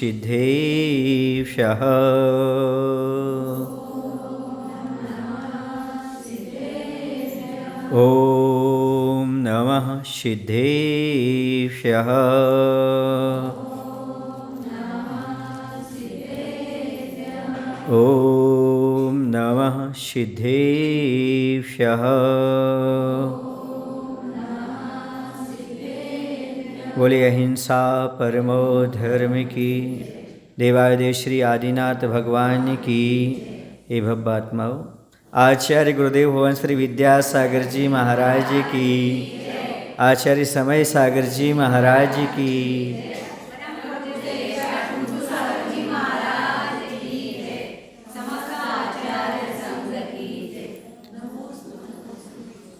सिद्धेभ्यः। ॐ नमः सिद्धेभ्यः। ॐ नमः सिद्धेभ्यः। बोलिए अहिंसा परमो धर्म की। देवादेव श्री आदिनाथ भगवान की। हे भव्यात्माओं, आचार्य गुरुदेव भवन श्री विद्यासागर जी महाराज की। आचार्य समय सागर जी महाराज की।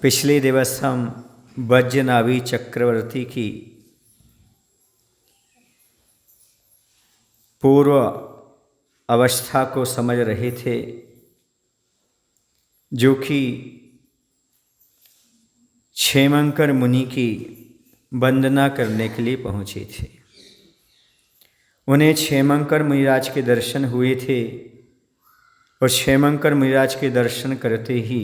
पिछले दिवस हम वज्रनाभि चक्रवर्ती की पूर्व अवस्था को समझ रहे थे, जो कि क्षेमंकर मुनि की वंदना करने के लिए पहुँचे थे। उन्हें क्षेमंकर मुनिराज के दर्शन हुए थे और क्षेमंकर मुनिराज के दर्शन करते ही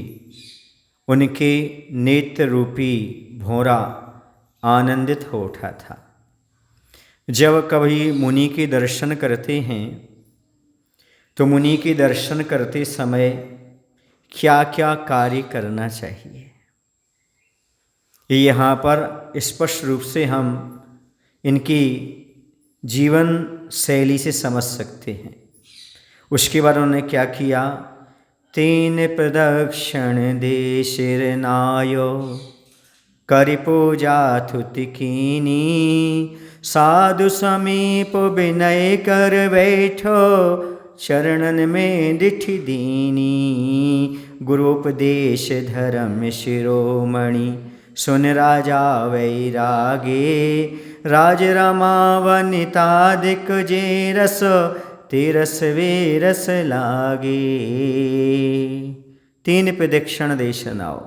उनके नेत्र रूपी भौरा आनंदित हो उठा था। जब कभी मुनि के दर्शन करते हैं तो मुनि के दर्शन करते समय क्या क्या कार्य करना चाहिए, ये यहाँ पर स्पष्ट रूप से हम इनकी जीवन शैली से समझ सकते हैं। उसके बाद उन्होंने क्या किया? 3 प्रदक्षिण दे शिरनायो, करि पूजा थुति कीनी, साधु समीप विनय कर बैठो, चरणन में दिठि दीनी। गुरुपदेश धर्म शिरोमणि, सुन राजा वैरागे, राज रमा वनितादिक जे रस, तेरस वे रस लागे। 3 प्रदक्षिण दे सुनाओ।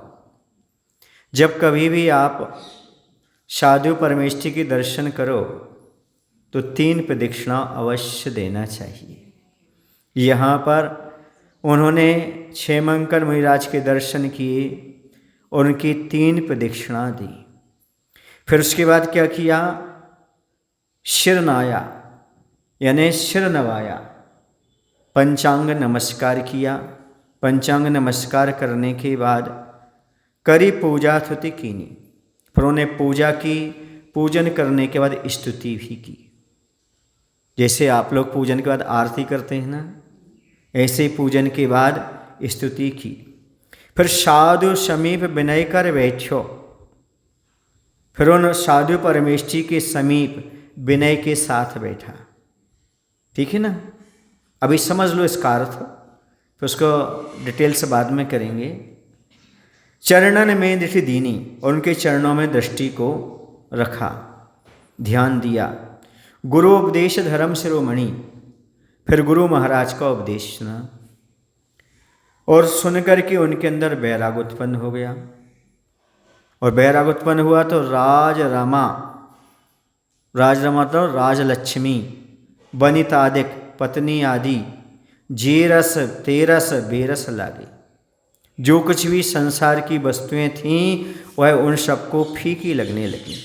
जब कभी भी आप साधु परमेष्ठी के दर्शन करो तो 3 प्रदक्षिणा अवश्य देना चाहिए। यहाँ पर उन्होंने क्षेमंकर मुनिराज के दर्शन किए और उनकी 3 प्रदक्षिणा दी। फिर उसके बाद क्या किया? शिरनाया यानी सिर नवाया, पंचांग नमस्कार किया। पंचांग नमस्कार करने के बाद करी पूजा स्तुति कीनी, फिर उन्हें पूजा की। पूजन करने के बाद स्तुति भी की। जैसे आप लोग पूजन के बाद आरती करते हैं ना, ऐसे पूजन के बाद स्तुति की। फिर साधु समीप विनय कर बैठो, फिर उन साधु परमेष्ठी के समीप विनय के साथ बैठा। ठीक है ना? अभी समझ लो इसका अर्थ, फिर उसको डिटेल से बाद में करेंगे। चरणन में दृष्टि दीनी, और उनके चरणों में दृष्टि को रखा, ध्यान दिया। गुरु उपदेश धर्म शिरोमणि, फिर गुरु महाराज का उपदेश सुना और सुनकर के उनके अंदर वैराग उत्पन्न हो गया। और वैराग उत्पन्न हुआ तो राजरमा तो राजलक्ष्मी, वनितादिक पत्नी आदि, जेरस तेरस बेरस लागे। जो कुछ भी संसार की वस्तुएं थीं वह उन सबको फीकी लगने लगी,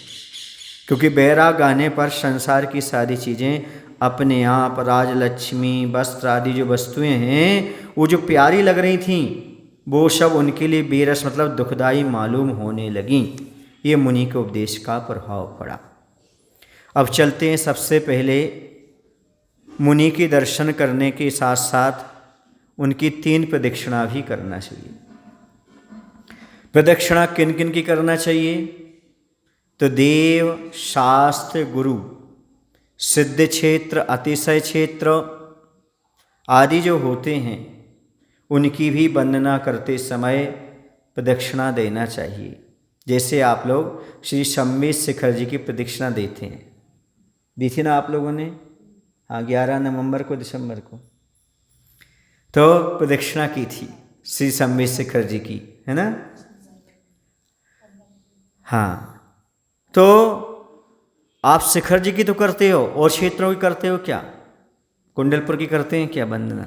क्योंकि वैराग आने पर संसार की सारी चीज़ें अपने आप, राजलक्ष्मी, वस्त्र आदि जो वस्तुएं हैं वो जो प्यारी लग रही थीं वो सब उनके लिए बेरस मतलब दुखदाई मालूम होने लगीं। ये मुनि के उपदेश का प्रभाव पड़ा। अब चलते हैं। सबसे पहले मुनि के दर्शन करने के साथ साथ उनकी 3 प्रदक्षिणा भी करना चाहिए। प्रदक्षिणा किन किन की करना चाहिए? तो देव, शास्त्र, गुरु, सिद्ध क्षेत्र, अतिशय क्षेत्र आदि जो होते हैं उनकी भी वंदना करते समय प्रदक्षिणा देना चाहिए। जैसे आप लोग श्री सम्मेद शिखर जी की प्रदक्षिणा देते हैं, दी थी ना आप लोगों ने? हाँ, 11 नवंबर को, दिसंबर को तो प्रदक्षिणा की थी श्री सम्मेद शिखर जी की, है ना? हाँ, तो आप शिखर जी की तो करते हो और क्षेत्रों की करते हो क्या? कुंडलपुर की करते हैं क्या वंदना,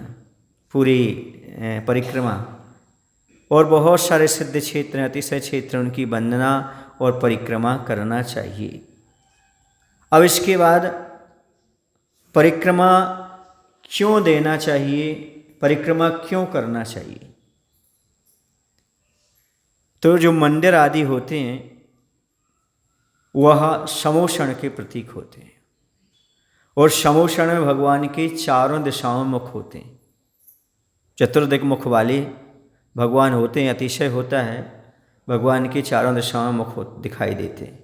पूरी परिक्रमा, और बहुत सारे सिद्ध क्षेत्र हैं, अतिशय क्षेत्र, उनकी वंदना और परिक्रमा करना चाहिए। अब इसके बाद परिक्रमा क्यों देना चाहिए, परिक्रमा क्यों करना चाहिए? तो जो मंदिर आदि होते हैं वह समोषण के प्रतीक होते हैं, और समोषण में भगवान के चारों दिशाओं में मुख होते हैं, चतुर्दिक मुख वाले भगवान होते हैं। अतिशय होता है, भगवान के चारों दिशाओं में मुख दिखाई देते हैं।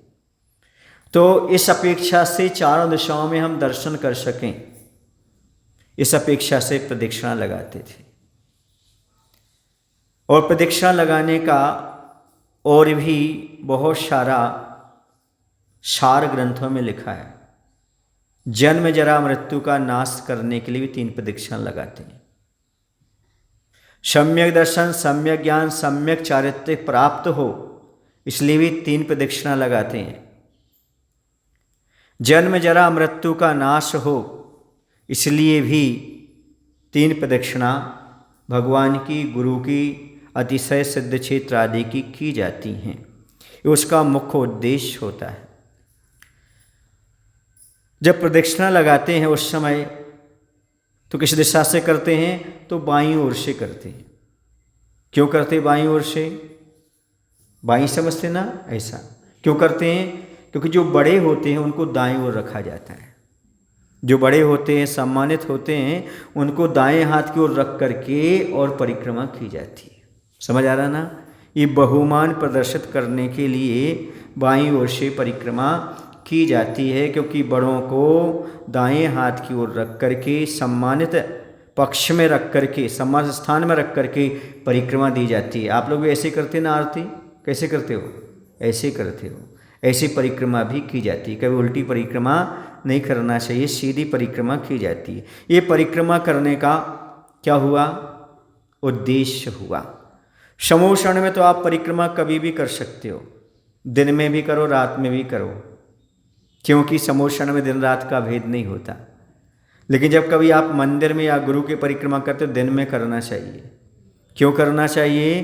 तो इस अपेक्षा से चारों दिशाओं में हम दर्शन कर सकें, इस अपेक्षा से प्रदक्षिणा लगाते थे। और प्रदक्षिणा लगाने का और भी बहुत सारा सार ग्रंथों में लिखा है। जन्म जरा मृत्यु का नाश करने के लिए भी 3 प्रदक्षिणा लगाते हैं। सम्यक दर्शन, सम्यक ज्ञान, सम्यक चारित्र्य प्राप्त हो, इसलिए भी 3 प्रदक्षिणा लगाते हैं। जन्म जरा मृत्यु का नाश हो, इसलिए भी 3 प्रदक्षिणा भगवान की, गुरु की, अतिशय सिद्ध क्षेत्र आदि की जाती हैं। उसका मुख्य उद्देश्य होता है। जब प्रदक्षिणा लगाते हैं उस समय तो किस दिशा से करते हैं? तो बाईं ओर से करते हैं। क्यों करते बाईं ओर से? बाईं समझते ना, ऐसा क्यों करते हैं? क्योंकि जो बड़े होते हैं उनको दाएं ओर रखा जाता है। जो बड़े होते हैं, सम्मानित होते हैं, उनको दाएं हाथ की ओर रख करके और परिक्रमा की जाती है। समझ आ रहा ना? ये बहुमान प्रदर्शित करने के लिए बाईं ओर से परिक्रमा की जाती है, क्योंकि बड़ों को दाएं हाथ की ओर रख करके, सम्मानित पक्ष में रख करके, सम्मानित स्थान में रख करके परिक्रमा दी जाती है। आप लोग भी ऐसे करते ना? आरती कैसे करते हो? ऐसे करते हो। ऐसी परिक्रमा भी की जाती है। कभी उल्टी परिक्रमा नहीं करना चाहिए, सीधी परिक्रमा की जाती है। ये परिक्रमा करने का क्या हुआ? उद्देश्य हुआ। समोषण में तो आप परिक्रमा कभी भी कर सकते हो, दिन में भी करो, रात में भी करो, क्योंकि समोषण में दिन रात का भेद नहीं होता। लेकिन जब कभी आप मंदिर में या गुरु की परिक्रमा करते हो, दिन में करना चाहिए। क्यों करना चाहिए?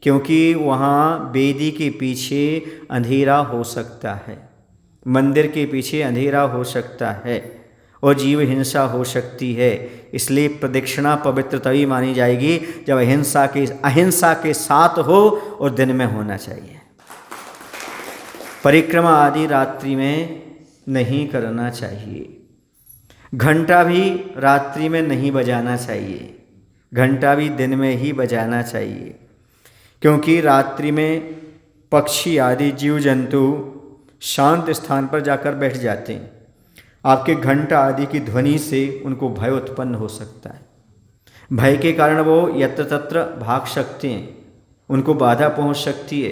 क्योंकि वहाँ वेदी के पीछे अंधेरा हो सकता है, मंदिर के पीछे अंधेरा हो सकता है, और जीव हिंसा हो सकती है। इसलिए प्रदक्षिणा पवित्र तभी मानी जाएगी जब अहिंसा के साथ हो और दिन में होना चाहिए। परिक्रमा आदि रात्रि में नहीं करना चाहिए। घंटा भी रात्रि में नहीं बजाना चाहिए, घंटा भी दिन में ही बजाना चाहिए, क्योंकि रात्रि में पक्षी आदि जीव जंतु शांत स्थान पर जाकर बैठ जाते हैं। आपके घंटा आदि की ध्वनि से उनको भय उत्पन्न हो सकता है। भय के कारण वो यत्र तत्र भाग सकते हैं, उनको बाधा पहुंच सकती है,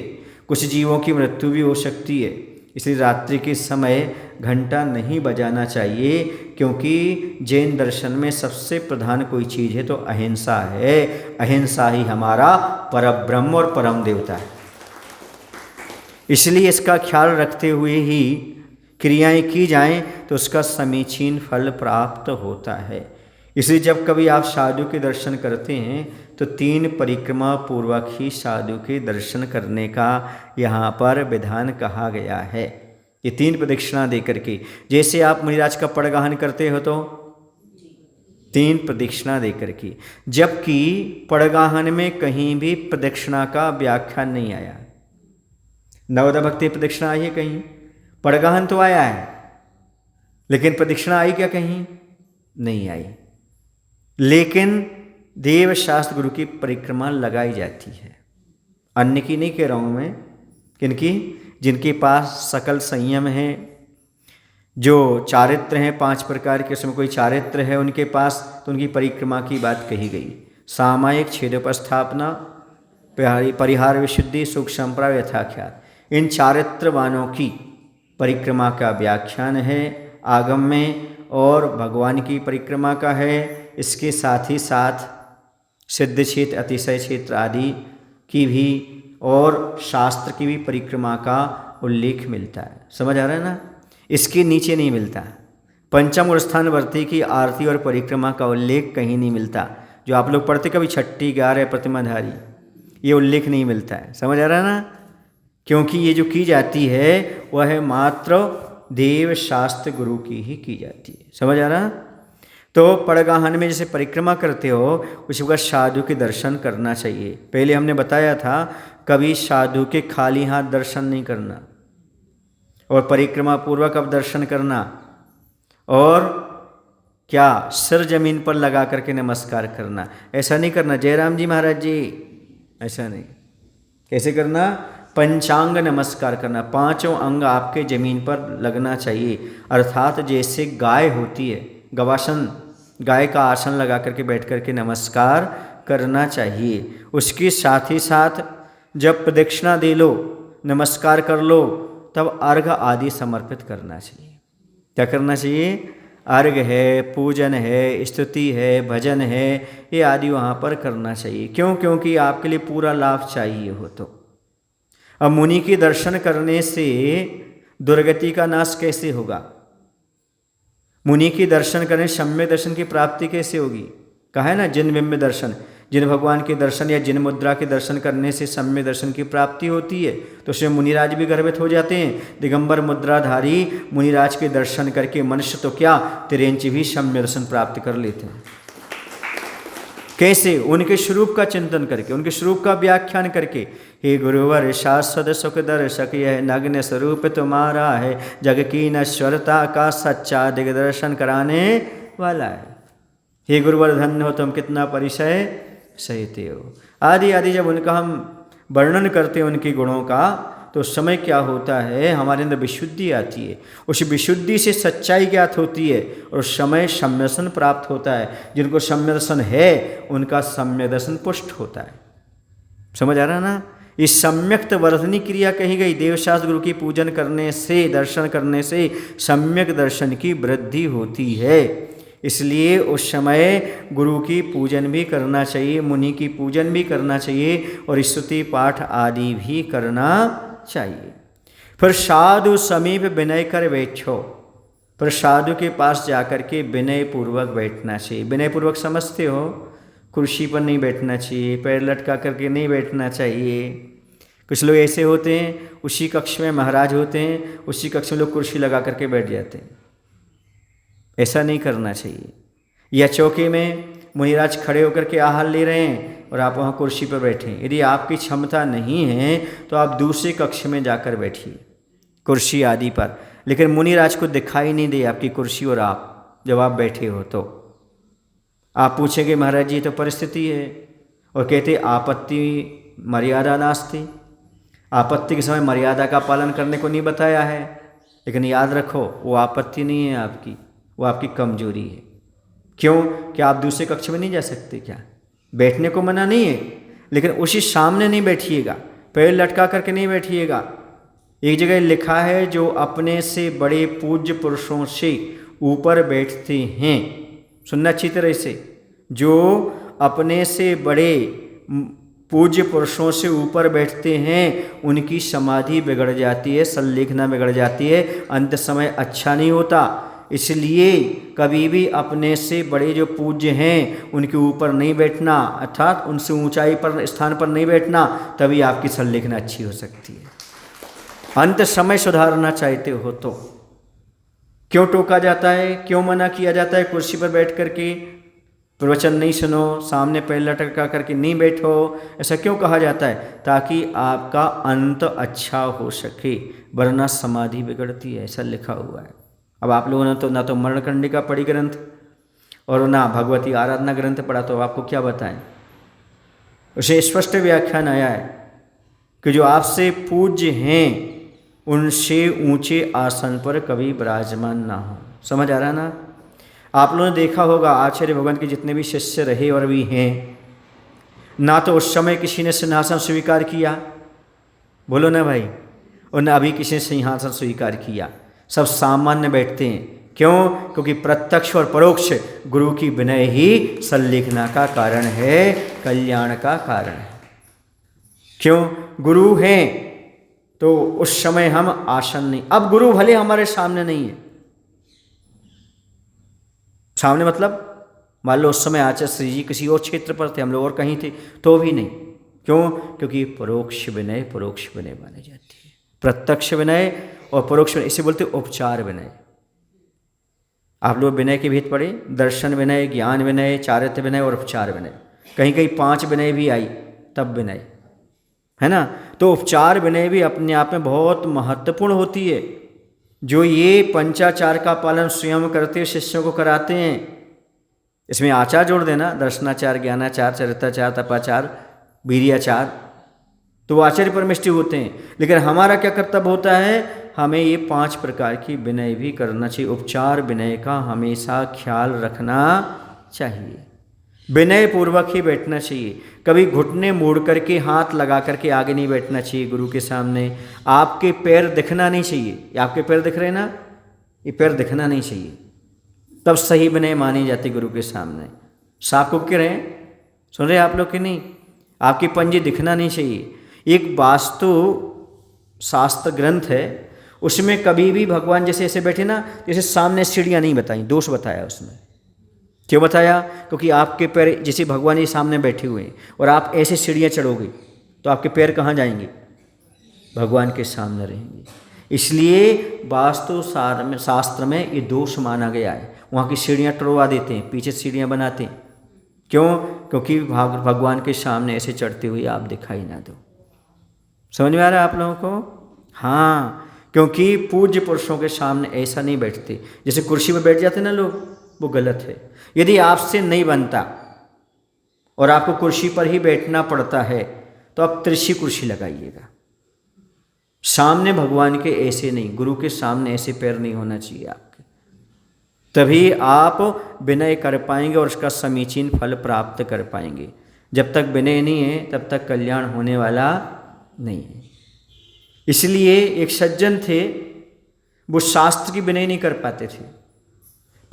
कुछ जीवों की मृत्यु भी हो सकती है। इसलिए रात्रि के समय घंटा नहीं बजाना चाहिए, क्योंकि जैन दर्शन में सबसे प्रधान कोई चीज़ है तो अहिंसा है। अहिंसा ही हमारा परब्रह्म और परम देवता है। इसलिए इसका ख्याल रखते हुए ही क्रियाएं की जाएं तो उसका समीचीन फल प्राप्त होता है। इसलिए जब कभी आप साधु के दर्शन करते हैं तो 3 परिक्रमा पूर्वक ही साधु के दर्शन करने का यहाँ पर विधान कहा गया है। ये 3 प्रदक्षिणा दे करके, जैसे आप मुनिराज का पड़गाहन करते हो तो 3 प्रदक्षिणा दे करके, जबकि पड़गाहन में कहीं भी प्रदक्षिणा का व्याख्यान नहीं आया। नवदा भक्ति प्रदक्षिणा आई है कहीं? पड़गाहन तो आया है, लेकिन प्रदक्षिणा आई क्या कहीं? नहीं आई। लेकिन देव शास्त्र गुरु की परिक्रमा लगाई जाती है। अन्य की नहीं कह रहा हूँ मैं, किनकी? जिनके पास सकल संयम है, जो चारित्र हैं 5 प्रकार के, उसमें कोई चारित्र है उनके पास, तो उनकी परिक्रमा की बात कही गई। सामायिक, छेदोपस्थापना, परिहार विशुद्धि, सुख संप्राव, यथाख्यात, इन चारित्रवानों की परिक्रमा का व्याख्यान है आगम में, और भगवान की परिक्रमा का है। इसके साथ ही साथ सिद्ध क्षेत्र, अतिशय क्षेत्र आदि की भी और शास्त्र की भी परिक्रमा का उल्लेख मिलता है। समझ आ रहा है ना? इसके नीचे नहीं मिलता। पंचम और स्थान वर्ती की आरती और परिक्रमा का उल्लेख कहीं नहीं मिलता। जो आप लोग पढ़ते कभी छठी 11 प्रतिमाधारी, ये उल्लेख नहीं मिलता है। समझ आ रहा है ना? क्योंकि ये जो की जाती है वह मात्र देव शास्त्र गुरु की ही की जाती है। समझ आ रहा? तो पड़गाहन में जैसे परिक्रमा करते हो उसके बाद साधु के दर्शन करना चाहिए। पहले हमने बताया था कभी साधु के खाली हाथ दर्शन नहीं करना, और परिक्रमा पूर्वक अब दर्शन करना, और क्या सिर जमीन पर लगा करके नमस्कार करना। ऐसा नहीं करना जयराम जी महाराज जी, ऐसा नहीं। कैसे करना? पंचांग नमस्कार करना, पांचों अंग आपके जमीन पर लगना चाहिए। अर्थात जैसे गाय होती है, गवासन, गाय का आसन लगा करके बैठ करके नमस्कार करना चाहिए। उसके साथ ही साथ जब प्रदक्षिणा दे लो, नमस्कार कर लो, तब अर्घ आदि समर्पित करना चाहिए। क्या करना चाहिए? अर्घ है, पूजन है, स्तुति है, भजन है, ये आदि वहाँ पर करना चाहिए। क्यों? क्योंकि आपके लिए पूरा लाभ चाहिए हो। तो अब मुनि के दर्शन करने से दुर्गति का नाश कैसे होगा? मुनि के दर्शन करने सम्यक दर्शन की प्राप्ति कैसे होगी? कहा है ना, जिन बिंब दर्शन, जिन भगवान के दर्शन या जिन मुद्रा के दर्शन करने से सम्यक दर्शन की प्राप्ति होती है। तो उसमें मुनिराज भी गर्वित हो जाते हैं। दिगंबर मुद्राधारी मुनिराज के दर्शन करके मनुष्य तो क्या, तिरेंच भी सम्यक दर्शन प्राप्त कर लेते हैं। कैसे? उनके स्वरूप का चिंतन करके, उनके स्वरूप का व्याख्यान करके। हे गुरुवर शाश्वत सुख दर्शक, यह नग्न स्वरूप तुम्हारा है, जग की नश्वरता का सच्चा दिग्दर्शन कराने वाला है। हे गुरुवर धन्य हो तुम, कितना परिचय सहते हो। आदि आदि जब उनका हम वर्णन करते हैं उनके गुणों का, तो उस समय क्या होता है, हमारे अंदर विशुद्धि आती है। उस विशुद्धि से सच्चाई ज्ञात होती है और उस समय सम्यदर्शन प्राप्त होता है। जिनको सम्यदर्शन है उनका सम्यदर्शन पुष्ट होता है। समझ आ रहा है ना? इस सम्यक्त वर्धनी क्रिया कही गई। देवशास्त्र गुरु की पूजन करने से, दर्शन करने से सम्यक दर्शन की वृद्धि होती है। इसलिए उस समय गुरु की पूजन भी करना चाहिए, मुनि की पूजन भी करना चाहिए, और स्तुति पाठ आदि भी करना चाहिए। फिर साधु समीप विनय कर बैठो। फिर साधु के पास जाकर के विनय पूर्वक बैठना चाहिए। विनय पूर्वक समझते हो? कुर्सी पर नहीं बैठना चाहिए, पैर लटका करके नहीं बैठना चाहिए। कुछ लोग ऐसे होते हैं, उसी कक्ष में महाराज होते हैं, उसी कक्ष में लोग कुर्सी लगा करके बैठ जाते हैं। ऐसा नहीं करना चाहिए। या चौके में मुनिराज खड़े होकर के आहार ले रहे हैं और आप वहाँ कुर्सी पर बैठे। यदि आपकी क्षमता नहीं है तो आप दूसरे कक्ष में जाकर बैठिए कुर्सी आदि पर, लेकिन मुनिराज को दिखाई नहीं दे आपकी कुर्सी और आप जब आप बैठे हो। तो आप पूछेंगे महाराज जी तो परिस्थिति है, और कहते आपत्ति मर्यादा नास्ति। आपत्ति के समय मर्यादा का पालन करने को नहीं बताया है, लेकिन याद रखो वो आपत्ति नहीं है आपकी, वो आपकी कमजोरी है। क्यों? क्या आप दूसरे कक्ष में नहीं जा सकते क्या? बैठने को मना नहीं है, लेकिन उसी सामने नहीं बैठिएगा, पैर लटका करके नहीं बैठिएगा। एक जगह लिखा है जो अपने से बड़े पूज्य पुरुषों से ऊपर बैठते हैं, सुनना अच्छी तरह से, जो अपने से बड़े पूज्य पुरुषों से ऊपर बैठते हैं उनकी समाधि बिगड़ जाती है, संलेखना बिगड़ जाती है, अंत समय अच्छा नहीं होता। इसलिए कभी भी अपने से बड़े जो पूज्य हैं उनके ऊपर नहीं बैठना, अर्थात उनसे ऊंचाई पर स्थान पर नहीं बैठना, तभी आपकी संलेखना अच्छी हो सकती है। अंत समय सुधारना चाहते हो तो क्यों टोका जाता है, क्यों मना किया जाता है कुर्सी पर बैठ करके प्रवचन नहीं सुनो, सामने पैर लटका करके नहीं बैठो, ऐसा क्यों कहा जाता है? ताकि आपका अंत अच्छा हो सके, वरना समाधि बिगड़ती है, ऐसा लिखा हुआ है। अब आप लोगों ने तो ना तो मरणकंडिका पढ़ी ग्रंथ और ना भगवती आराधना ग्रंथ पढ़ा, तो आपको क्या बताएं? उसे स्पष्ट व्याख्यान आया है कि जो आपसे पूज्य हैं उनसे ऊंचे आसन पर कभी विराजमान ना हो। समझ आ रहा ना? आप लोगों ने देखा होगा आचार्य भगवान के जितने भी शिष्य रहे और भी हैं, ना तो उस समय किसी ने सिंहासन स्वीकार किया, बोलो ना भाई, और ना अभी किसी ने सिंहासन स्वीकार किया। सब सामान्य बैठते हैं। क्यों? क्योंकि प्रत्यक्ष और परोक्ष गुरु की विनय ही संलेखना का कारण है, कल्याण का कारण है। क्यों? गुरु हैं तो उस समय हम आसन नहीं, अब गुरु भले हमारे सामने नहीं है, सामने मतलब मान लो उस समय आचार्य श्री जी किसी और क्षेत्र पर थे, हम लोग और कहीं थे, तो भी नहीं। क्यों? क्योंकि परोक्ष विनय मानी जाती है। प्रत्यक्ष विनय और परोक्ष विनय, इसे बोलते उपचार विनय। आप लोग विनय के भेद पढ़े, दर्शन विनय, ज्ञान विनय, चारित्र विनय और उपचार विनय। कहीं कहीं 5 विनय भी आई, तब विनय, है ना। तो उपचार विनय भी अपने आप में बहुत महत्वपूर्ण होती है। जो ये पंचाचार का पालन स्वयं करते शिष्यों को कराते हैं, इसमें आचार जोड़ देना, दर्शनाचार, ज्ञानाचार, चरित्राचार, तपाचार, वीर्याचार, तो वो आचार्य परमेष्टि होते हैं। लेकिन हमारा क्या कर्तव्य होता है? हमें ये 5 प्रकार की विनय भी करना चाहिए। उपचार विनय का हमेशा ख्याल रखना चाहिए। विनय पूर्वक ही बैठना चाहिए। कभी घुटने मोड़ करके, हाथ लगा करके आगे नहीं बैठना चाहिए गुरु के सामने। आपके पैर दिखना नहीं चाहिए। ये आपके पैर दिख रहे हैं ना, ये पैर दिखना नहीं चाहिए, तब सही विनय मानी जाती गुरु के सामने। साफ को कह रहे हैं, सुन रहे आप लोग कि नहीं? आपके पंजे दिखना नहीं चाहिए। एक वास्तु शास्त्र ग्रंथ है, उसमें कभी भी भगवान जैसे ऐसे बैठे ना, जैसे सामने सीढ़ियाँ नहीं बताई, दोष बताया उसमें। क्यों बताया? क्योंकि आपके पैर जैसे भगवान जी सामने बैठे हुए हैं और आप ऐसे सीढ़ियाँ चढ़ोगे तो आपके पैर कहाँ जाएंगे? भगवान के सामने रहेंगे। इसलिए वास्तु शास्त्र में ये दोष माना गया है। वहाँ की सीढ़ियाँ टुरवा देते हैं, पीछे सीढ़ियाँ बनाते हैं। क्यों? क्योंकि भगवान के सामने ऐसे चढ़ते हुए आप दिखाई ना दो। समझ में आ रहा है आप लोगों को? हाँ, क्योंकि पूज्य पुरुषों के सामने ऐसा नहीं बैठते। जैसे कुर्सी पर बैठ जाते ना लोग, वो गलत है। यदि आपसे नहीं बनता और आपको कुर्सी पर ही बैठना पड़ता है तो आप तिरछी कुर्सी लगाइएगा। सामने भगवान के ऐसे नहीं, गुरु के सामने ऐसे पैर नहीं होना चाहिए आपके, तभी आप विनय कर पाएंगे और उसका समीचीन फल प्राप्त कर पाएंगे। जब तक विनय नहीं है तब तक कल्याण होने वाला नहीं है। इसलिए एक सज्जन थे, वो शास्त्र की विनय नहीं कर पाते थे।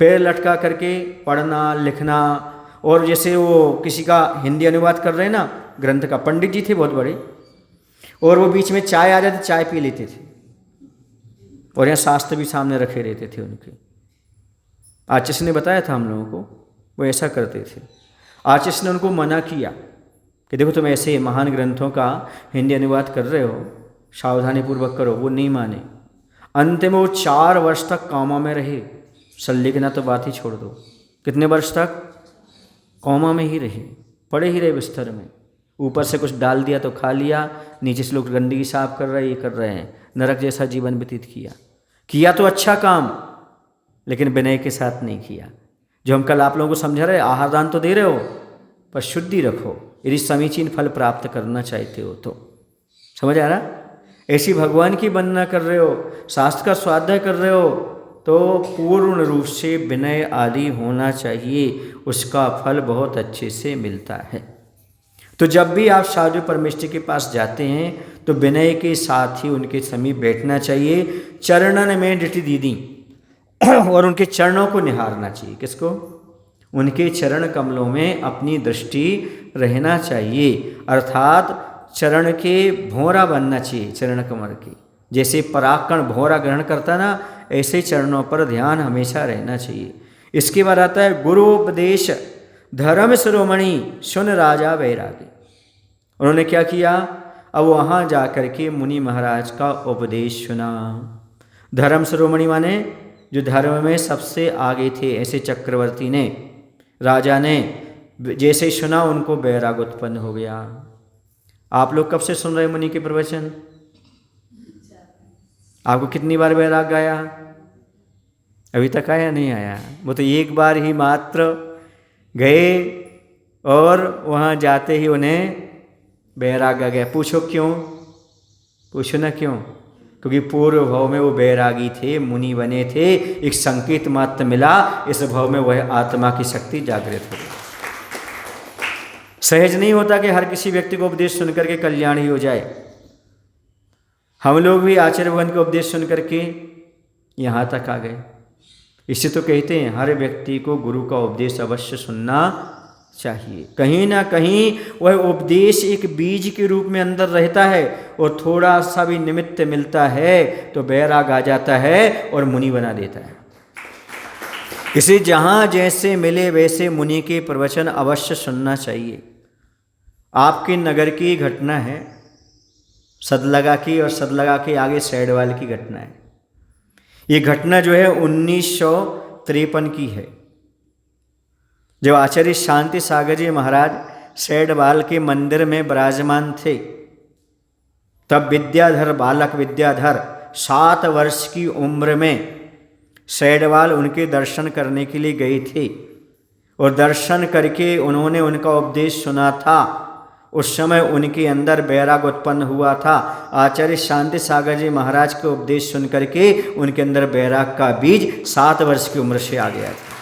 पैर लटका करके पढ़ना लिखना, और जैसे वो किसी का हिंदी अनुवाद कर रहे हैं ना ग्रंथ का, पंडित जी थे बहुत बड़े, और वो बीच में चाय आ जाती, चाय पी लेते थे, और यहाँ शास्त्र भी सामने रखे रहते थे उनके। आचार्य ने बताया था हम लोगों को, वो ऐसा करते थे। आचार्य ने उनको मना किया कि देखो तुम ऐसे महान ग्रंथों का हिंदी अनुवाद कर रहे हो, सावधानी पूर्वक करो। वो नहीं माने। अंत में वो 4 वर्ष तक कौमा में रहे। संलिखना तो बात ही छोड़ दो, कितने वर्ष तक कौमा में ही रहे, पड़े ही रहे बिस्तर में। ऊपर से कुछ डाल दिया तो खा लिया, नीचे से लोग गंदगी साफ कर रहे हैं, ये कर रहे हैं, नरक जैसा जीवन व्यतीत किया तो अच्छा काम, लेकिन विनय के साथ नहीं किया। जो हम कल आप लोगों को समझा रहे, आहार दान तो दे रहे हो पर शुद्धि रखो यदि समीचीन फल प्राप्त करना चाहते हो तो। समझ आ रहा? ऐसी भगवान की वंदना कर रहे हो, शास्त्र का स्वाध्याय कर रहे हो, तो पूर्ण रूप से विनय आदि होना चाहिए, उसका फल बहुत अच्छे से मिलता है। तो जब भी आप साधु परमेष्ठी के पास जाते हैं तो विनय के साथ ही उनके समीप बैठना चाहिए, चरणन में दृष्टि दीदी और उनके चरणों को निहारना चाहिए। किसको? उनके चरण कमलों में अपनी दृष्टि रहना चाहिए, अर्थात चरण के भौरा बनना चाहिए। चरण कमल के जैसे परागकण भौरा ग्रहण करता ना, ऐसे चरणों पर ध्यान हमेशा रहना चाहिए। इसके बाद आता है गुरुपदेश धर्म शिरोमणि सुन राजा वैरागी। उन्होंने क्या किया? अब वहाँ जा कर के मुनि महाराज का उपदेश सुना। धर्म शिरोमणि माने जो धर्म में सबसे आगे थे, ऐसे चक्रवर्ती ने, राजा ने जैसे सुना उनको वैराग उत्पन्न हो गया। आप लोग कब से सुन रहे मुनि के प्रवचन? आपको कितनी बार वैराग आया? अभी तक आया नहीं आया? वो तो एक बार ही मात्र गए और वहाँ जाते ही उन्हें वैराग आ गया। पूछो क्यों? पूछो ना क्यों? क्योंकि पूर्व भाव में वो वैरागी थे, मुनि बने थे, एक संकेत मात्र मिला, इस भाव में वह आत्मा की शक्ति जागृत हो गई। सहज नहीं होता कि हर किसी व्यक्ति को उपदेश सुनकर के कल्याण ही हो जाए। हम लोग भी आचार्य भगवान का उपदेश सुन करके यहाँ तक आ गए। इससे तो कहते हैं हर व्यक्ति को गुरु का उपदेश अवश्य सुनना चाहिए। कहीं ना कहीं वह उपदेश एक बीज के रूप में अंदर रहता है, और थोड़ा सा भी निमित्त मिलता है तो वैराग आ जाता है और मुनि बना देता है। इसे जहाँ जैसे मिले वैसे मुनि के प्रवचन अवश्य सुनना चाहिए। आपके नगर की घटना है, सदलगा की, और सदलगा के आगे सैडवाल की घटना है। ये घटना जो है 1953 की है, जब आचार्य शांति सागर जी महाराज सैडवाल के मंदिर में विराजमान थे। तब विद्याधर बालक विद्याधर 7 वर्ष की उम्र में सैडवाल उनके दर्शन करने के लिए गए थे, और दर्शन करके उन्होंने उनका उपदेश सुना था। उस समय उनके अंदर वैराग उत्पन्न हुआ था। आचार्य शांति सागर जी महाराज के उपदेश सुन करके उनके अंदर वैराग का बीज 7 वर्ष की उम्र से आ गया था।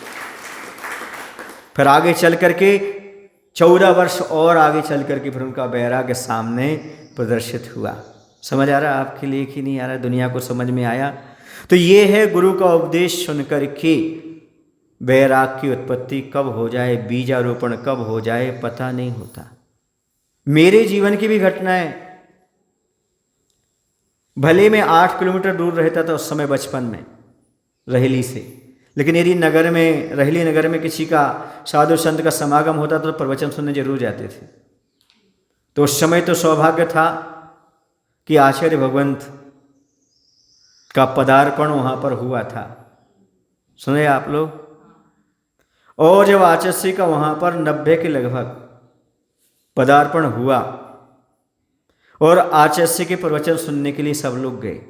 फिर आगे चल करके 14 वर्ष और आगे चल करके फिर उनका वैराग्य सामने प्रदर्शित हुआ। समझ आ रहा आपके लिए कि नहीं आ रहा? दुनिया को समझ में आया? तो ये है गुरु का उपदेश सुन करके वैराग की उत्पत्ति कब हो जाए, बीजारोपण कब हो जाए पता नहीं होता। मेरे जीवन की भी घटना है। भले मैं 8 किलोमीटर दूर रहता था उस समय बचपन में रहेली से, लेकिन यदि नगर में, रहेली नगर में किसी का साधु संत का समागम होता तो प्रवचन सुनने जरूर जाते थे। तो उस समय तो सौभाग्य था कि आचार्य भगवंत का पदार्पण वहाँ पर हुआ था। सुने आप लोग? और जब आचार्य का वहाँ पर 90 के लगभग पदार्पण हुआ और आचार्य के प्रवचन सुनने के लिए सब लोग गए।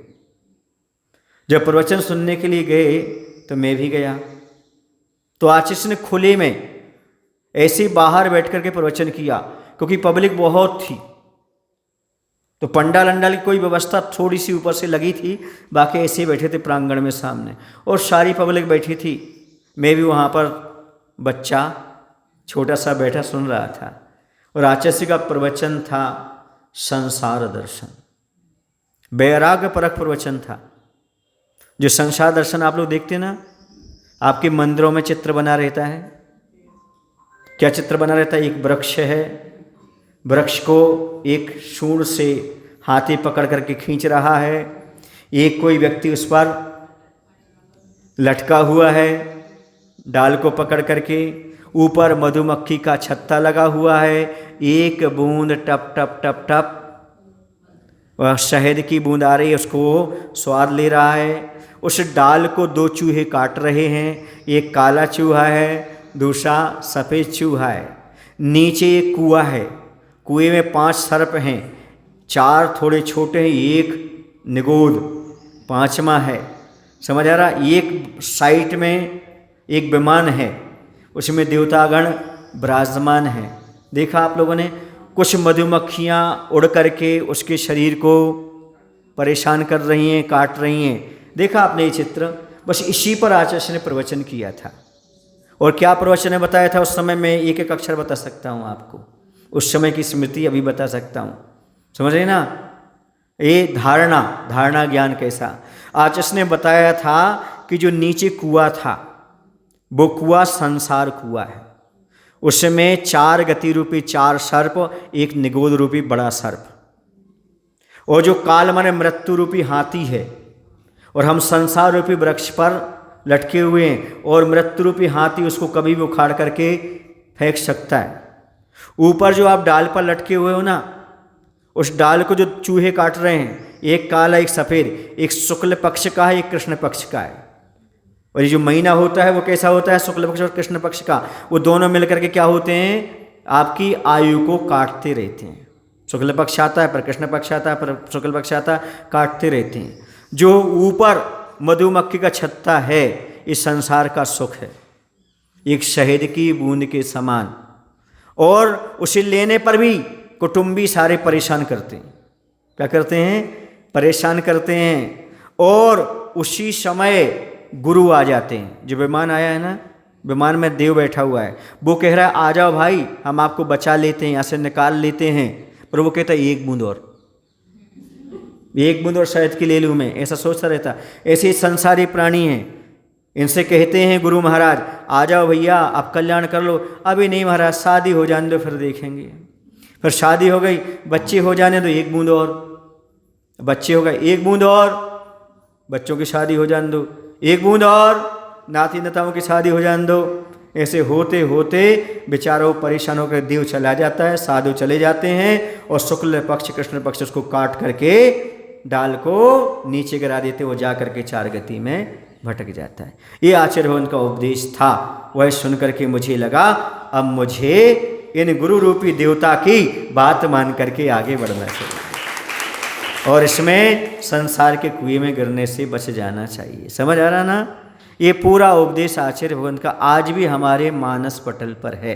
जब प्रवचन सुनने के लिए गए तो मैं भी गया। तो आचार्य ने खुले में ऐसे ही बाहर बैठ करके प्रवचन किया, क्योंकि पब्लिक बहुत थी। तो पंडाल अंडाल की कोई व्यवस्था थोड़ी सी ऊपर से लगी थी, बाकी ऐसे ही बैठे थे प्रांगण में सामने, और सारी पब्लिक बैठी थी। मैं भी वहाँ पर बच्चा छोटा सा बैठा सुन रहा था, और आचार्य का प्रवचन था संसार दर्शन, वैराग्य परक प्रवचन था। जो संसार दर्शन आप लोग देखते ना, आपके मंदिरों में चित्र बना रहता है। क्या चित्र बना रहता है? एक वृक्ष है, वृक्ष को एक सूंड से हाथी पकड़ करके खींच रहा है, एक कोई व्यक्ति उस पर लटका हुआ है डाल को पकड़ करके, ऊपर मधुमक्खी का छत्ता लगा हुआ है, एक बूंद टप टप टप टप वह शहद की बूंद आ रही है, उसको स्वाद ले रहा है। उस डाल को 2 चूहे काट रहे हैं, एक काला चूहा है, दूसरा सफ़ेद चूहा है। नीचे एक कुआं है, कुएं में 5 सर्प हैं, 4 थोड़े छोटे हैं, एक निगोद, 5वां है। समझ आ रहा? एक साइड में एक विमान है, उसमें देवतागण विराजमान हैं। देखा आप लोगों ने? कुछ मधुमक्खियाँ उड़ करके उसके शरीर को परेशान कर रही हैं, काट रही हैं। देखा आपने ये चित्र? बस इसी पर आचार्य ने प्रवचन किया था। और क्या प्रवचन ने बताया था उस समय? मैं एक एक अक्षर बता सकता हूँ आपको, उस समय की स्मृति अभी बता सकता हूँ। समझ रहे ना? ये धारणा ज्ञान कैसा आचार्य ने बताया था कि जो नीचे कुआं था वो कुआं संसार कुआं है। उसमें 4 गति रूपी 4 सर्प, एक निगोद रूपी बड़ा सर्प, और जो काल माने मृत्यु रूपी हाथी है, और हम संसार रूपी वृक्ष पर लटके हुए हैं, और मृत्यु रूपी हाथी उसको कभी भी उखाड़ करके फेंक सकता है। ऊपर जो आप डाल पर लटके हुए हो ना, उस डाल को जो चूहे काट रहे हैं, एक काला एक सफ़ेद, एक शुक्ल पक्ष का है, एक कृष्ण पक्ष का है। और ये जो महीना होता है वो कैसा होता है? शुक्ल पक्ष और कृष्ण पक्ष का। वो दोनों मिलकर के क्या होते हैं? आपकी आयु को काटते रहते हैं। शुक्ल पक्ष आता है, पर कृष्ण पक्ष आता है, पर शुक्ल पक्ष आता है, काटते रहते हैं। जो ऊपर मधुमक्खी का छत्ता है, इस संसार का सुख है, एक शहद की बूंद के समान। और उसे लेने पर भी कुटुंबी सारे परेशान करते हैं। क्या करते हैं? परेशान करते हैं। और उसी समय गुरु आ जाते हैं। जो विमान आया है ना, विमान में देव बैठा हुआ है, वो कह रहा है आ जाओ भाई, हम आपको बचा लेते हैं, यहाँ से निकाल लेते हैं। पर वो कहता है एक बूंद और शहद की ले लूँ मैं, ऐसा सोचता रहता। ऐसे ही संसारी प्राणी हैं, इनसे कहते हैं गुरु महाराज आ जाओ भैया, आप कल्याण कर लो। अभी नहीं महाराज, शादी हो जाने दो, फिर देखेंगे। फिर शादी हो गई, बच्चे हो जाने दो, एक बूंद और, बच्चे हो गए, एक बूंद और, बच्चों की शादी हो जाने दो, एक बूंद और, नाती नताओं की शादी हो जाने दो। ऐसे होते होते बेचारों परेशान होकर देव चला जाता है, साधु चले जाते हैं और शुक्ल पक्ष कृष्ण पक्ष उसको काट करके डाल को नीचे गिरा देते, वो जा करके चार गति में भटक जाता है। ये आचार्य भगवान का उपदेश था। वह सुन करके मुझे लगा अब मुझे इन गुरु रूपी देवता की बात मान करके आगे बढ़ना चाहिए और इसमें संसार के कुएं में गिरने से बच जाना चाहिए। समझ आ रहा ना? ये पूरा उपदेश आचार्य भगवान का आज भी हमारे मानस पटल पर है,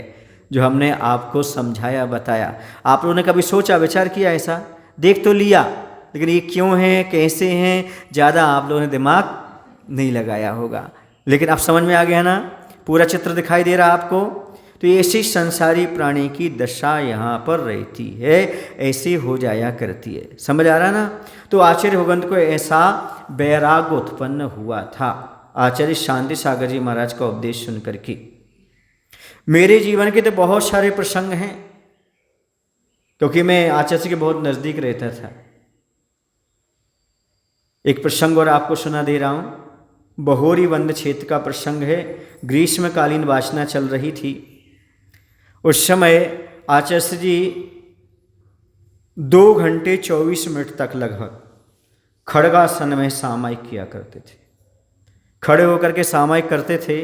जो हमने आपको समझाया बताया। आप लोगों ने कभी सोचा विचार किया? ऐसा देख तो लिया, लेकिन ये क्यों है कैसे हैं ज़्यादा आप लोगों ने दिमाग नहीं लगाया होगा। लेकिन अब समझ में आ गया ना, पूरा चित्र दिखाई दे रहा आपको। तो ऐसी संसारी प्राणी की दशा यहाँ पर रहती है, ऐसी हो जाया करती है। समझ आ रहा ना? तो आचार्य भगवंत को ऐसा वैराग्य उत्पन्न हुआ था आचार्य शांति सागर जी महाराज का उपदेश सुनकर के। मेरे जीवन के तो बहुत सारे प्रसंग हैं, क्योंकि मैं आचार्य के बहुत नज़दीक रहता था। एक प्रसंग और आपको सुना दे रहा हूँ। बहोरी वंद क्षेत्र का प्रसंग है। ग्रीष्मकालीन वासना चल रही थी। उस समय आचार्य जी 2 घंटे 24 मिनट तक लगभग खड़गासन में सामायिक किया करते थे। खड़े होकर के सामायिक करते थे,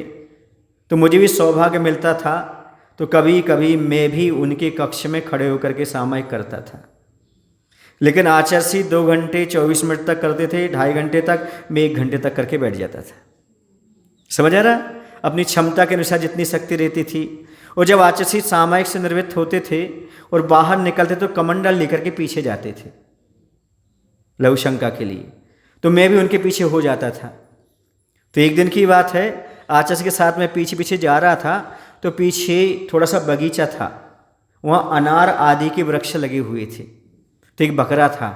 तो मुझे भी सौभाग्य मिलता था, तो कभी कभी मैं भी उनके कक्ष में खड़े होकर के सामायिक करता था। लेकिन आचार्य जी 2 घंटे 24 मिनट तक करते थे, 2.5 घंटे तक, मैं 1 घंटे तक करके बैठ जाता था। समझ आ रहा? अपनी क्षमता के अनुसार जितनी शक्ति रहती थी। और जब आचार्य जी सामायिक से निर्वृत्त होते थे और बाहर निकलते तो कमंडल लेकर के पीछे जाते थे लघु शंका के लिए, तो मैं भी उनके पीछे हो जाता था। तो एक दिन की बात है, आचार्य के साथ मैं पीछे पीछे जा रहा था, तो पीछे थोड़ा सा बगीचा था, वहाँ अनार आदि के वृक्ष लगे हुए थे। तो एक बकरा था,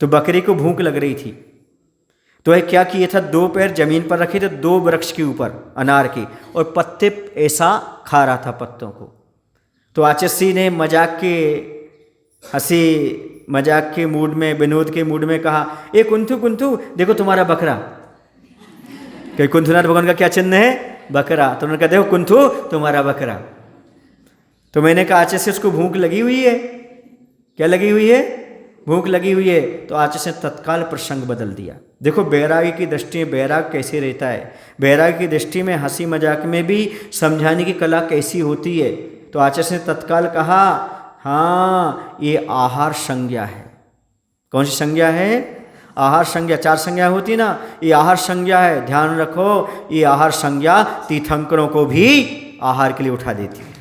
तो बकरी को भूख लग रही थी, तो वह क्या किया था, 2 पैर जमीन पर रखे थे 2 वृक्ष के ऊपर अनार के, और पत्ते ऐसा खा रहा था पत्तों को। तो आचार्य ने मजाक के हंसी मजाक के मूड में, विनोद के मूड में कहा, ए कुंथू कुंथू देखो तुम्हारा बकरा। कि कुंथुनाथ भगवान का क्या चिन्ह है? बकरा। तो उन्होंने कहा देखो कुंथू तुम्हारा बकरा। तो मैंने कहा आचार्य से उसको भूख लगी हुई है। क्या लगी हुई है? भूख लगी हुई है। तो आचार्य ने तत्काल प्रसंग बदल दिया। देखो बैरागी की दृष्टि में बैराग कैसे रहता है, बैरागी की दृष्टि में हंसी मजाक में भी समझाने की कला कैसी होती है। तो आचार्य ने तत्काल कहा, हाँ ये आहार संज्ञा है। कौन सी संज्ञा है? आहार संज्ञा। 4 संज्ञा होती ना, ये आहार संज्ञा है। ध्यान रखो, ये आहार संज्ञा तीर्थंकरों को भी आहार के लिए उठा देती है,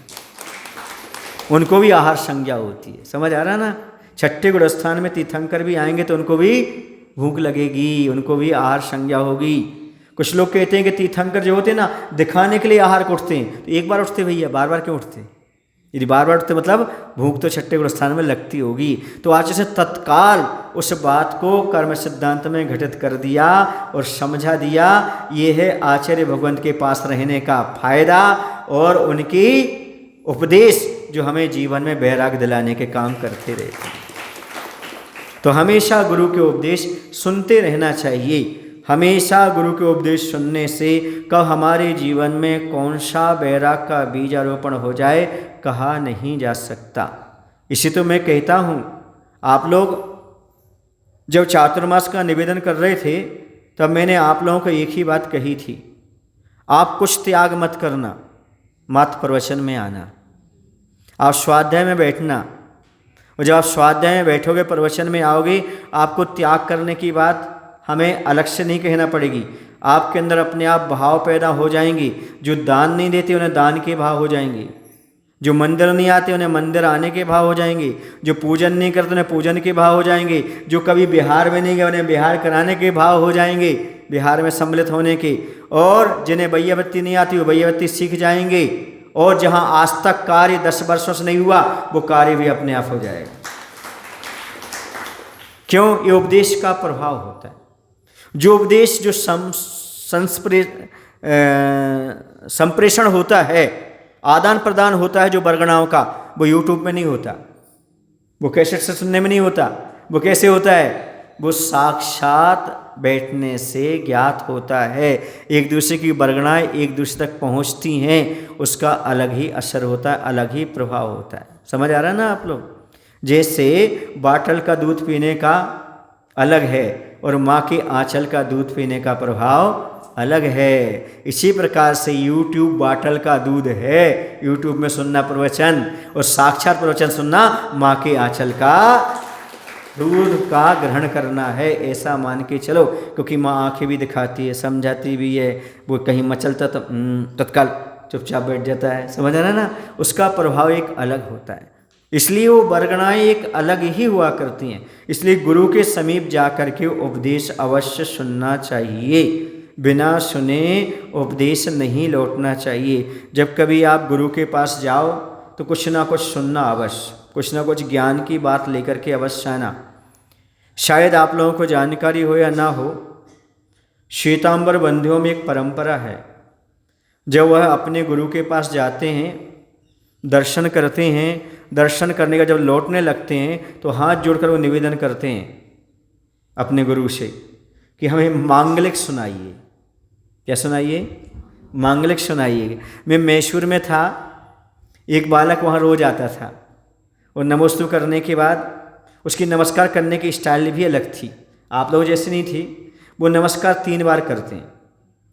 उनको भी आहार संज्ञा होती है। समझ आ रहा ना? छठे गुणस्थान में तीर्थंकर भी आएंगे तो उनको भी भूख लगेगी, उनको भी आहार संज्ञा होगी। कुछ लोग कहते हैं कि तीर्थंकर जो होते हैं ना, दिखाने के लिए आहार को उठते हैं। तो एक बार उठते भैया, बार बार क्यों उठते? यदि बार बार उठते मतलब भूख तो छठे गुणस्थान में लगती होगी। तो आचार्य से तत्काल उस बात को कर्म सिद्धांत में घटित कर दिया और समझा दिया। ये है आचार्य भगवंत के पास रहने का फायदा और उनकी उपदेश जो हमें जीवन में वैराग्य दिलाने के काम करते रहते हैं। तो हमेशा गुरु के उपदेश सुनते रहना चाहिए। हमेशा गुरु के उपदेश सुनने से कब हमारे जीवन में कौन सा वैराग का बीजारोपण हो जाए कहा नहीं जा सकता। इसी तो मैं कहता हूँ, आप लोग जब चातुर्मास का निवेदन कर रहे थे तब मैंने आप लोगों को एक ही बात कही थी, आप कुछ त्याग मत करना, मात्र प्रवचन में आना, आप स्वाध्याय में बैठना। और जब आप स्वाध्याय में बैठोगे, प्रवचन में आओगे, आपको त्याग करने की बात हमें अलग से नहीं कहना पड़ेगी। आपके अंदर अपने आप भाव पैदा हो जाएंगे। जो दान नहीं देते उन्हें दान के भाव हो जाएंगे, जो मंदिर नहीं आते उन्हें मंदिर आने के भाव हो जाएंगे, जो पूजन नहीं करते उन्हें पूजन के भाव हो जाएंगे, जो कभी बिहार में नहीं गए उन्हें बिहार कराने के भाव हो जाएंगे, बिहार में सम्मिलित होने के। और जिन्हें बैयाबत्ती नहीं आती वो बैयाबत्ती सीख जाएंगे। और जहाँ आज तक कार्य 10 वर्षों से नहीं हुआ वो कार्य भी अपने आप हो जाएगा। क्यों? ये उपदेश का प्रभाव होता है। जो उपदेश जो संप्रेषण होता है, आदान प्रदान होता है जो बरगनाओं का, वो यूट्यूब में नहीं होता, वो कैसेट से सुनने में नहीं होता। वो कैसे होता है? वो साक्षात बैठने से ज्ञात होता है। एक दूसरे की बरगड़ाएँ एक दूसरे तक पहुंचती हैं, उसका अलग ही असर होता है, अलग ही प्रभाव होता है। समझ आ रहा है ना आप लोग? जैसे बाटल का दूध पीने का अलग है और माँ के आंचल का दूध पीने का प्रभाव अलग है। इसी प्रकार से YouTube बाटल का दूध है, YouTube में सुनना प्रवचन और साक्षात प्रवचन सुनना माँ के आंचल का दूध का ग्रहण करना है, ऐसा मान के चलो। क्योंकि माँ आंखें भी दिखाती है, समझाती भी है, वो कहीं मचलता तो तत्काल चुपचाप बैठ जाता है। समझ रहा ना? उसका प्रभाव एक अलग होता है, इसलिए वो बरगड़ाएँ एक अलग ही हुआ करती हैं। इसलिए गुरु के समीप जा कर के उपदेश अवश्य सुनना चाहिए, बिना सुने उपदेश नहीं लौटना चाहिए। जब कभी आप गुरु के पास जाओ तो कुछ ना कुछ सुनना अवश्य, कुछ ना कुछ ज्ञान की बात लेकर के अवश्य आना। शायद आप लोगों को जानकारी हो या ना हो, श्वेतांबर बंधुओं में एक परंपरा है, जब वह अपने गुरु के पास जाते हैं, दर्शन करते हैं, दर्शन करने का जब लौटने लगते हैं तो हाथ जोड़कर वो निवेदन करते हैं अपने गुरु से कि हमें मांगलिक सुनाइए। क्या सुनाइए? मांगलिक सुनाइए। मैं मैसूर में था, एक बालक वहाँ रोज आता था और नमोस्तु करने के बाद उसकी नमस्कार करने की स्टाइल भी अलग थी, आप लोग जैसे नहीं थी। वो नमस्कार 3 बार करते हैं।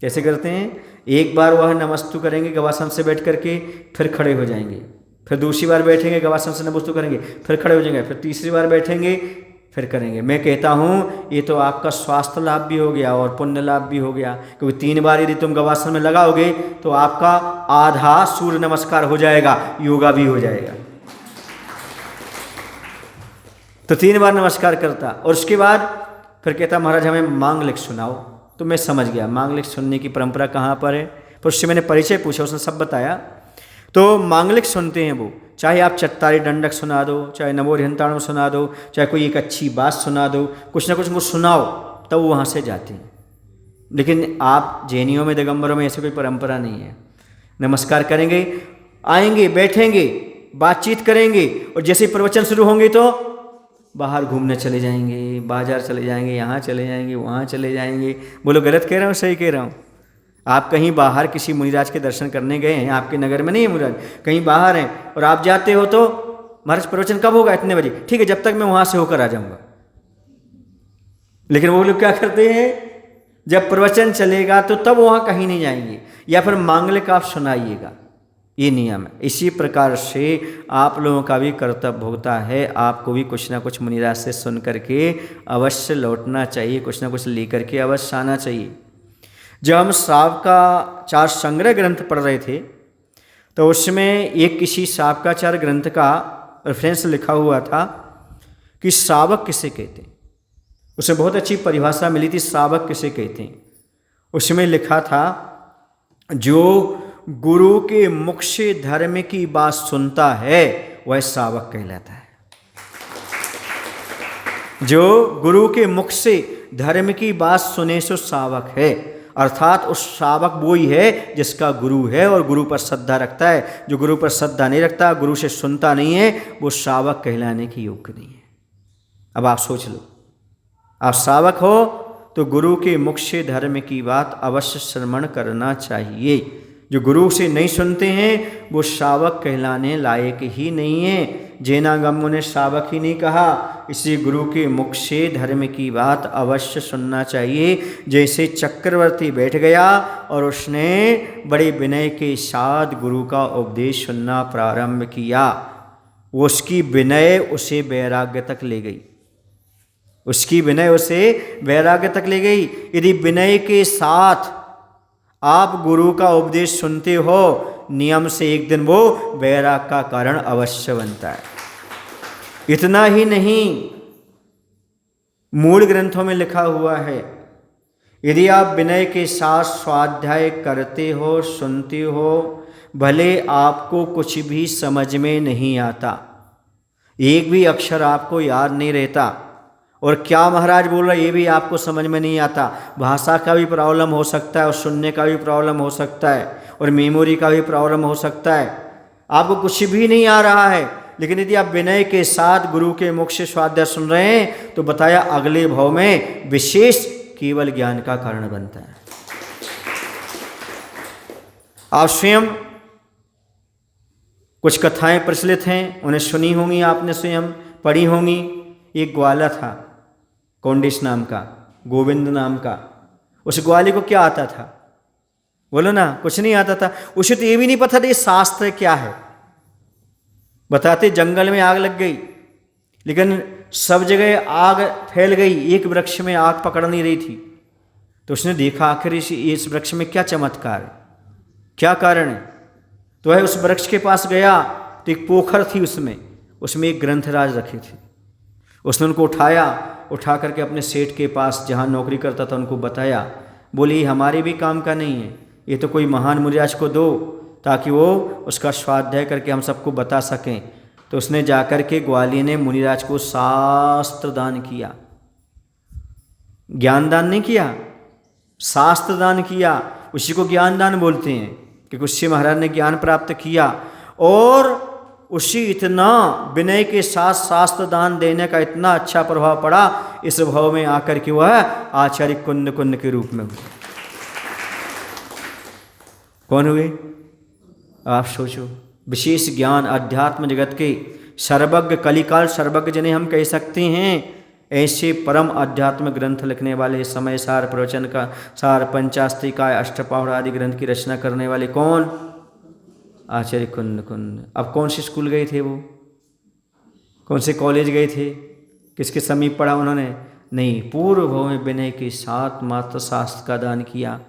कैसे करते हैं? एक बार वह नमस्तु करेंगे गवासन से बैठ करके, फिर खड़े हो जाएंगे, फिर दूसरी बार बैठेंगे गवासन से नमस्तु करेंगे, फिर खड़े हो जाएंगे, फिर तीसरी बार बैठेंगे, फिर करेंगे। मैं कहता हूँ ये तो आपका स्वास्थ्य लाभ भी हो गया और पुण्य लाभ भी हो गया, क्योंकि 3 बार यदि तुम गवासन में लगाओगे तो आपका आधा सूर्य नमस्कार हो जाएगा, योगा भी हो जाएगा। तो 3 बार नमस्कार करता और उसके बाद फिर कहता महाराज हमें मांगलिक सुनाओ। तो मैं समझ गया मांगलिक सुनने की परंपरा कहाँ पर है। फिर उससे मैंने परिचय पूछा, उसने सब बताया। तो मांगलिक सुनते हैं वो, चाहे आप चट्टारी दंडक सुना दो, चाहे नमो हरिहंताणम सुना दो, चाहे कोई एक अच्छी बात सुना दो, कुछ ना कुछ वो सुनाओ, तब वो वहाँ से जाते हैं। लेकिन आप जैनियों में, दिगंबरों में ऐसी कोई परंपरा नहीं है। नमस्कार करेंगे, आएंगे, बैठेंगे, बातचीत करेंगे और जैसे ही प्रवचन शुरू होंगे तो बाहर घूमने चले जाएंगे, बाजार चले जाएंगे, यहाँ चले जाएंगे, वहाँ चले जाएंगे। बोलो गलत कह रहा हूँ सही कह रहा हूँ? आप कहीं बाहर किसी मुनिराज के दर्शन करने गए हैं, आपके नगर में नहीं है मुनिराज, कहीं बाहर हैं और आप जाते हो तो महाराज प्रवचन कब होगा? इतने बजे। ठीक है, जब तक मैं वहाँ से होकर आ जाऊँगा। लेकिन वो लोग क्या करते हैं, जब प्रवचन चलेगा तो तब वहाँ कहीं नहीं जाएंगे, या फिर मांगलिक आप सुनाइएगा, ये नियम है। इसी प्रकार से आप लोगों का भी कर्तव्य होता है, आपको भी कुछ ना कुछ मुनिराज से सुन करके अवश्य लौटना चाहिए, कुछ ना कुछ लेकर के अवश्य आना चाहिए। जब हम श्रावकाचार संग्रह ग्रंथ पढ़ रहे थे तो उसमें एक किसी श्रावकाचार ग्रंथ का रेफरेंस लिखा हुआ था कि श्रावक किसे कहते हैं। उसमें बहुत अच्छी परिभाषा मिली थी, श्रावक किसे कहते हैं। उसमें लिखा था जो गुरु के मुख से धर्म की बात सुनता है वह श्रावक कहलाता है। जो गुरु के मुख से धर्म की बात सुने सो श्रावक है, अर्थात उस श्रावक वो ही है जिसका गुरु है और गुरु पर श्रद्धा रखता है। जो गुरु पर श्रद्धा नहीं रखता, गुरु से सुनता नहीं है, वो श्रावक कहलाने की योग्य नहीं है। अब आप सोच लो, आप श्रावक हो तो गुरु के मुख से धर्म की बात अवश्य श्रवण करना चाहिए। जो गुरु से नहीं सुनते हैं वो श्रावक कहलाने लायक ही नहीं है। जैनागम्यों ने श्रावक ही नहीं कहा, इसलिए गुरु के मुख से धर्म की बात अवश्य सुनना चाहिए। जैसे चक्रवर्ती बैठ गया और उसने बड़े विनय के साथ गुरु का उपदेश सुनना प्रारंभ किया, वो उसकी विनय उसे वैराग्य तक ले गई, उसकी विनय उसे वैराग्य तक ले गई। यदि विनय के साथ आप गुरु का उपदेश सुनते हो, नियम से एक दिन वो वैराग का कारण अवश्य बनता है। इतना ही नहीं, मूल ग्रंथों में लिखा हुआ है, यदि आप विनय के साथ स्वाध्याय करते हो, सुनते हो, भले आपको कुछ भी समझ में नहीं आता, एक भी अक्षर आपको याद नहीं रहता, और क्या महाराज बोल रहा है ये भी आपको समझ में नहीं आता, भाषा का भी प्रॉब्लम हो सकता है और सुनने का भी प्रॉब्लम हो सकता है और मेमोरी का भी प्रॉब्लम हो सकता है, आपको कुछ भी नहीं आ रहा है, लेकिन यदि आप विनय के साथ गुरु के मुख से स्वाध्याय सुन रहे हैं तो बताया अगले भाव में विशेष केवल ज्ञान का कारण बनता है। आप स्वयं कुछ कथाएं प्रचलित हैं, उन्हें सुनी होंगी, आपने स्वयं पढ़ी होंगी। एक ग्वाला था कौंडिस नाम का, गोविंद नाम का। उस ग्वाले को क्या आता था? बोलो ना, कुछ नहीं आता था। उसे तो ये भी नहीं पता था ये शास्त्र क्या है। बताते जंगल में आग लग गई, लेकिन सब जगह आग फैल गई, एक वृक्ष में आग पकड़ नहीं रही थी। तो उसने देखा आखिर इस वृक्ष में क्या चमत्कार है, क्या कारण है। तो वह उस वृक्ष के पास गया तो एक पोखर थी, उसमें एक ग्रंथराज रखे थे। उसने उनको उठा करके अपने सेठ के पास जहाँ नौकरी करता था उनको बताया। बोले ये हमारे भी काम का नहीं है, ये तो कोई महान मुनिराज को दो ताकि वो उसका स्वाध्याय करके हम सबको बता सकें। तो उसने जाकर के ग्वालियर ने मुनिराज को शास्त्र दान किया। ज्ञान दान नहीं किया, शास्त्र दान किया। उसी को ज्ञान दान बोलते हैं, क्योंकि उससे महाराज ने ज्ञान प्राप्त किया। और उसी इतना विनय के साथ शास्त्र दान देने का इतना अच्छा प्रभाव पड़ा, इस भाव में आकर के वह आचार्य कुंद के रूप में हुए। कौन हुए? आप सोचो, विशेष ज्ञान अध्यात्म जगत के सर्वज्ञ, कलिकाल सर्वज्ञ जिन्हें हम कह सकते हैं, ऐसे परम अध्यात्म ग्रंथ लिखने वाले, समय सार, प्रवचन का सार, पंचास्त्रिकाय, अष्टपौढ़ आदि ग्रंथ की रचना करने वाले कौन? आचार्य कुंद। अब कौन से स्कूल गए थे वो? कौन से कॉलेज गए थे? किसके समीप पढ़ा उन्होंने? नहीं, पूर्व भाव में विनय के साथ मात्र शास्त्र का दान किया।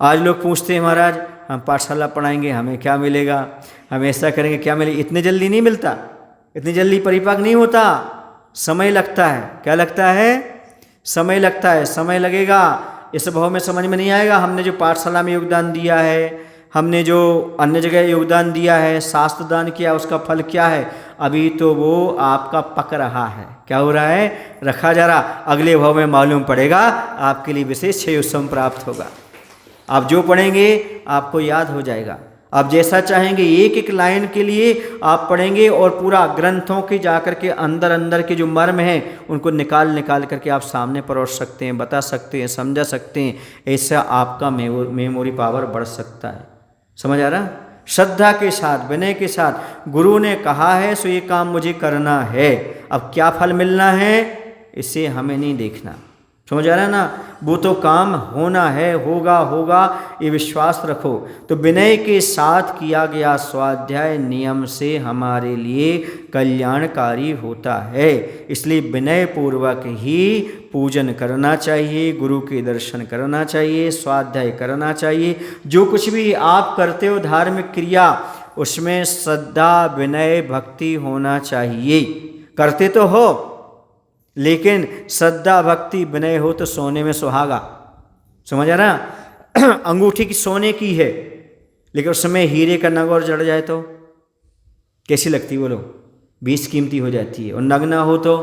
आज लोग पूछते हैं महाराज हम पाठशाला पढ़ाएंगे, हमें क्या मिलेगा, हम ऐसा करेंगे क्या मिलेगा? इतने जल्दी नहीं मिलता, इतनी जल्दी परिपक्व नहीं होता, समय लगता है। क्या लगता है? समय लगता है, समय लगेगा। इस भाव में समझ में नहीं आएगा। हमने जो पाठशाला में योगदान दिया है, हमने जो अन्य जगह योगदान दिया है, शास्त्र दान किया, उसका फल क्या है? अभी तो वो आपका पक रहा है। क्या हो रहा है? रखा जा रहा। अगले भाव में मालूम पड़ेगा, आपके लिए विशेष क्षय उत्सव प्राप्त होगा। आप जो पढ़ेंगे आपको याद हो जाएगा। आप जैसा चाहेंगे एक एक लाइन के लिए आप पढ़ेंगे और पूरा ग्रंथों के जाकर के अंदर के जो मर्म हैं उनको निकाल करके आप सामने परोस सकते हैं, बता सकते हैं, समझा सकते हैं। ऐसा आपका मेमोरी पावर बढ़ सकता है। समझ आ रहा? श्रद्धा के साथ, विनय के साथ, गुरु ने कहा है सो ये काम मुझे करना है। अब क्या फल मिलना है इसे हमें नहीं देखना। समझ आ रहा है ना? वो तो काम होना है, होगा, ये विश्वास रखो। तो विनय के साथ किया गया स्वाध्याय नियम से हमारे लिए कल्याणकारी होता है। इसलिए विनय पूर्वक ही पूजन करना चाहिए, गुरु के दर्शन करना चाहिए, स्वाध्याय करना चाहिए। जो कुछ भी आप करते हो धार्मिक क्रिया, उसमें श्रद्धा, विनय, भक्ति होना चाहिए। करते तो हो, लेकिन श्रद्धा, भक्ति, विनय हो तो सोने में सुहागा। समझ आ रहा? अंगूठी की सोने की है, लेकिन उसमें हीरे का नग और जड़ जाए तो कैसी लगती? बोलो, बेशकीमती हो जाती है। और नग ना हो तो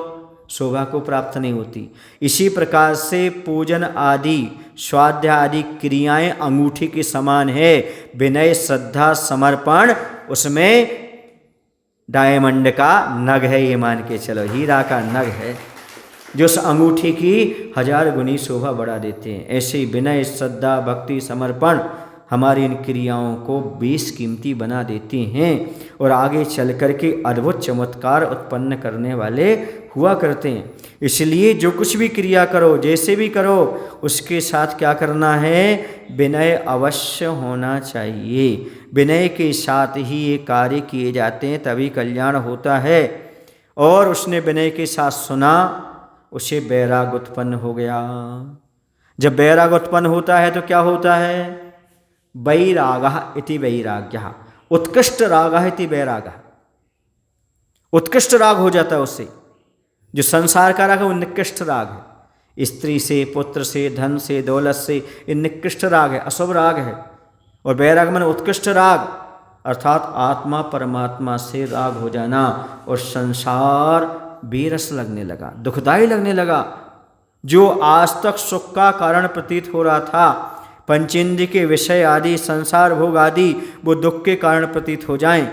शोभा को प्राप्त नहीं होती। इसी प्रकार से पूजन आदि, स्वाध्याय आदि क्रियाएं अंगूठी के समान है। विनय, श्रद्धा, समर्पण, उसमें डायमंड का नग है, ये मान के चलो, हीरा का नग है, जो उस अंगूठी की 1000 गुनी शोभा बढ़ा देते हैं। ऐसे ही विनय, श्रद्धा, भक्ति, समर्पण हमारी इन क्रियाओं को बेशकीमती बना देते हैं और आगे चल कर के अद्भुत चमत्कार उत्पन्न करने वाले हुआ करते हैं। इसलिए जो कुछ भी क्रिया करो, जैसे भी करो, उसके साथ क्या करना है? विनय अवश्य होना चाहिए। विनय के साथ ही ये कार्य किए जाते हैं, तभी कल्याण होता है। और उसने विनय के साथ सुना, उसे वैराग उत्पन्न हो गया। जब वैराग उत्पन्न होता है तो क्या होता है? वैरागः इति वैराग्यः, उत्कृष्ट रागः इति वैरागः। उत्कृष्ट राग हो जाता है उससे। जो संसार का राग है वो निकृष्ट राग है। स्त्री से, पुत्र से, धन से, दौलत से, ये निकृष्ट राग है, अशुभ राग है। और वैराग माने उत्कृष्ट राग, अर्थात आत्मा परमात्मा से राग हो जाना और संसार बेरस लगने लगा, दुखदाई लगने लगा। जो आज तक सुख का कारण प्रतीत हो रहा था, पंचेंद्रिय के विषय आदि, संसार भोग आदि, वो दुख के कारण प्रतीत हो जाएं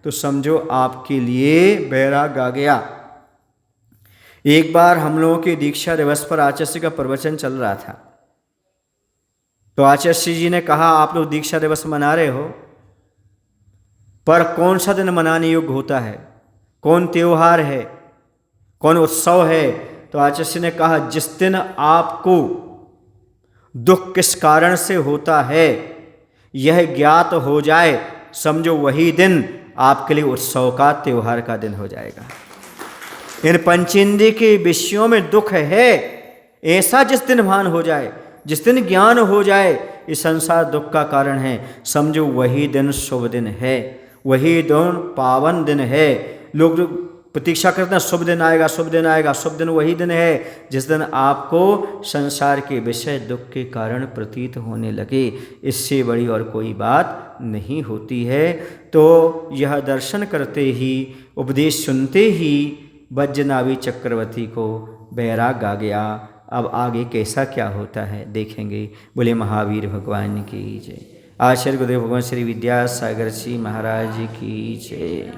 तो समझो आपके लिए वैराग आ गया। एक बार हम लोगों के दीक्षा दिवस पर आचार्य का प्रवचन चल रहा था। तो आचार्य जी ने कहा, आप लोग दीक्षा दिवस मना रहे हो, पर कौन सा दिन मनाने योग्य होता है, कौन त्योहार है, कौन उत्सव है? तो आचार्य ने कहा, जिस दिन आपको दुख किस कारण से होता है यह ज्ञात हो जाए, समझो वही दिन आपके लिए उत्सव का, त्योहार का दिन हो जाएगा। इन पंचेंद्रिय के विषयों में दुख है, ऐसा जिस दिन भान हो जाए, जिस दिन ज्ञान हो जाए ये संसार दुख का कारण है, समझो वही दिन शुभ दिन है, वही दिन पावन दिन है। लोग प्रतीक्षा करते हैं शुभ दिन आएगा, शुभ दिन आएगा, शुभ दिन वही दिन है जिस दिन आपको संसार के विषय दुख के कारण प्रतीत होने लगे। इससे बड़ी और कोई बात नहीं होती है। तो यह दर्शन करते ही, उपदेश सुनते ही वज्रनाभि चक्रवर्ती को बैराग आ गया। अब आगे कैसा क्या होता है देखेंगे। बोले महावीर भगवान की जय। आचार्य गुरुदेव भगवान श्री विद्यासागर जी महाराज की जय।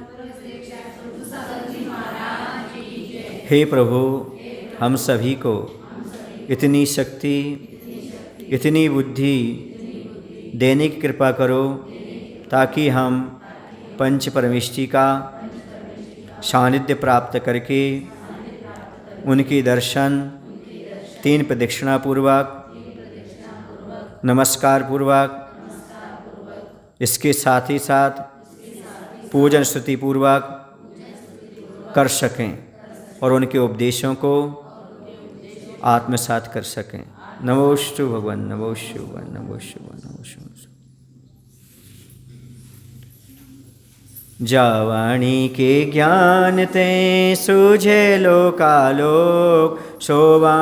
हे प्रभु, हम सभी को इतनी शक्ति, इतनी बुद्धि देने की कृपा करो ताकि हम पंच परमेष्टि का सानिध्य प्राप्त करके उनके दर्शन तीन प्रदक्षिणा पूर्वक, नमस्कार पूर्वक, इसके साथ ही साथ पूजन स्तुति पूर्वक कर सकें और उनके उपदेशों को आत्मसात कर सकें। नमोस्तु भगवान, नमोस्तु भगवान, नमोस्तु भगवान, नमोस्तु। जावाणी के ज्ञान ते सूझे लोकालोक, सोवाणी